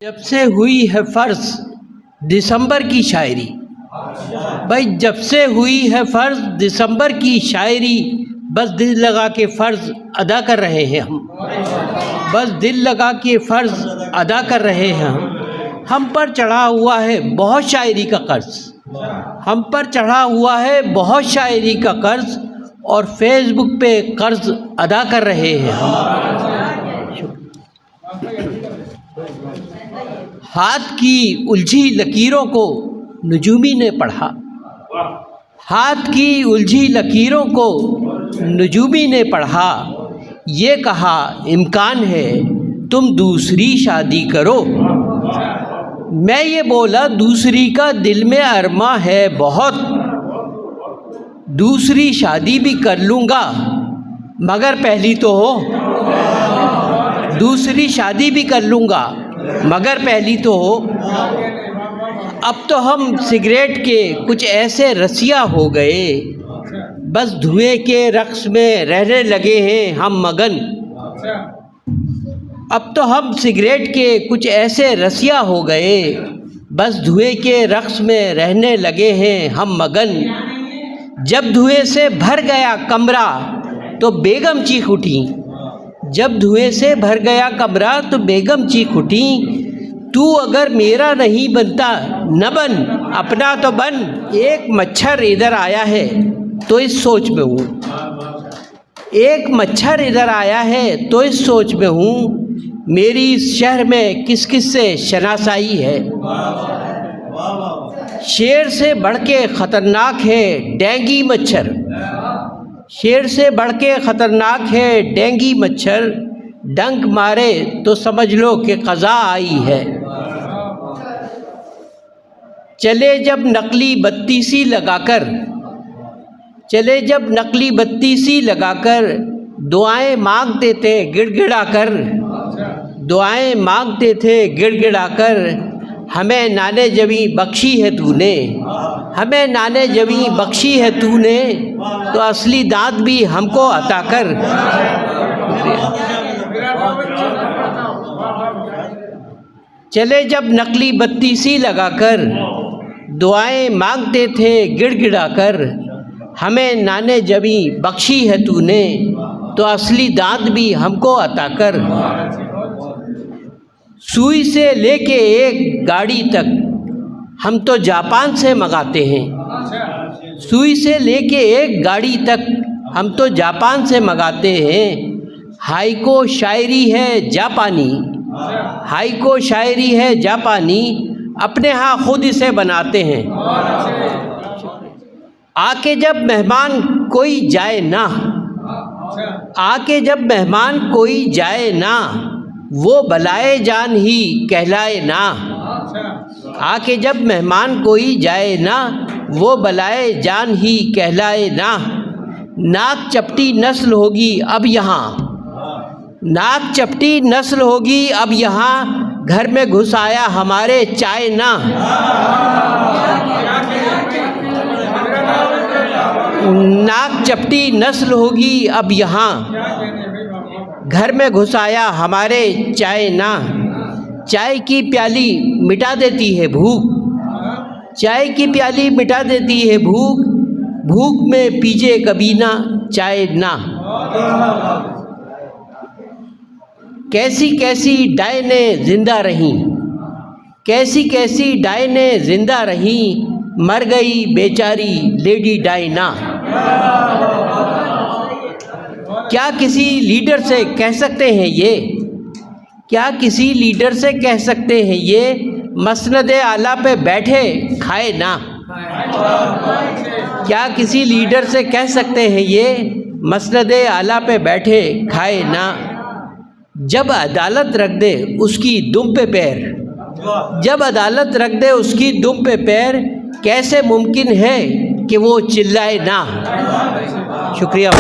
جب سے ہوئی ہے فرض دسمبر کی شاعری، بھائی جب سے ہوئی ہے فرض دسمبر کی شاعری، بس دل لگا کے فرض ادا کر رہے ہیں ہم، بس دل لگا کے فرض ادا کر رہے ہیں ہم پر چڑھا ہوا ہے بہت شاعری کا قرض، ہم پر چڑھا ہوا ہے بہت شاعری کا قرض، اور فیس بک پہ قرض ادا کر رہے ہیں ہم۔ ہاتھ کی الجھی لکیروں کو نجومی نے پڑھا، ہاتھ کی الجھی لکیروں کو نجومی نے پڑھا، یہ کہا امکان ہے تم دوسری شادی کرو، میں یہ بولا دوسری کا دل میں ارماں ہے بہت، دوسری شادی بھی کر لوں گا مگر پہلی تو ہو، دوسری شادی بھی کر لوں گا مگر پہلی تو ہو۔ اب تو ہم سگریٹ کے کچھ ایسے رسیا ہو گئے، بس دھوئیں کے رقص میں رہنے لگے ہیں ہم مگن، اب تو ہم سگریٹ کے کچھ ایسے رسیا ہو گئے، بس دھوئیں کے رقص میں رہنے لگے ہیں ہم مگن، جب دھوئیں سے بھر گیا کمرہ تو بیگم چیخ اٹھی، جب دھوئیں سے بھر گیا کمرہ تو بیگم چیخ اٹھی، تو اگر میرا نہیں بنتا نہ بن اپنا تو بن، ایک مچھر ادھر آیا ہے تو اس سوچ میں ہوں، ایک مچھر ادھر آیا ہے تو اس سوچ میں ہوں، میری اس شہر میں کس کس سے شناسائی ہے، شیر سے بڑھ کے خطرناک ہے ڈینگی مچھر، شیر سے بڑھ کے خطرناک ہے ڈینگی مچھر، ڈنک مارے تو سمجھ لو کہ قضا آئی ہے، چلے جب نقلی بتی سی لگا کر، چلے جب نقلی بتی سی لگا کر، دعائیں مانگتے تھے گڑ گڑا کر، دعائیں مانگتے تھے گڑ گڑا کر، ہمیں نانے جویں بخشی ہے تو نے، ہمیں نانے جویں بخشی ہے تو نے، تو اصلی دانت بھی ہم کو عطا کر۔ چلے جب نقلی بتی سی لگا کر، دعائیں مانگتے تھے گڑ گڑا کر، ہمیں نانے جویں بخشی ہے تو نے، تو اصلی دانت بھی ہم کو عطا کر۔ سوئی سے لے کے ایک گاڑی تک ہم تو جاپان سے منگاتے ہیں، سوئی سے لے کے ایک گاڑی تک ہم تو جاپان سے منگاتے ہیں، ہائی کو شاعری ہے جاپانی، ہائی کو شاعری ہے جاپانی، اپنے ہاں خود اسے بناتے ہیں، آ کے جب مہمان کوئی جائے نہ، آ کے جب مہمان کوئی جائے نہ، وہ بلائے جان ہی کہلائے نہ، آ کے جب مہمان کوئی جائے نہ، وہ بلائے جان ہی کہلائے نہ، ناک چپٹی نسل ہوگی اب یہاں، ناک چپٹی نسل ہوگی اب یہاں، گھر میں گھس آیا ہمارے چائے نہ، ناک چپٹی نسل ہوگی اب یہاں، گھر میں گھس آیا ہمارے چائے نہ، چائے کی پیالی مٹا دیتی ہے بھوک، چائے کی پیالی مٹا دیتی ہے بھوک، بھوک میں پیجے کبھی نہ چائے نہ، کیسی کیسی ڈائنیں زندہ رہیں، کیسی کیسی ڈائنیں زندہ رہیں، مر گئی بیچاری لیڈی ڈائنا، کیا کسی لیڈر سے کہہ سکتے ہیں یہ، کیا کسی لیڈر سے کہہ سکتے ہیں یہ، مسند اعلیٰ پہ بیٹھے کھائے نہ، کیا کسی لیڈر سے کہہ سکتے ہیں یہ، مسند اعلیٰ پہ بیٹھے کھائے نہ، جب عدالت رکھ دے اس کی دم پہ پیر، جب عدالت رکھ دے اس کی دم پہ پیر، کیسے ممکن ہے کہ وہ چلائے نہ۔ شکریہ۔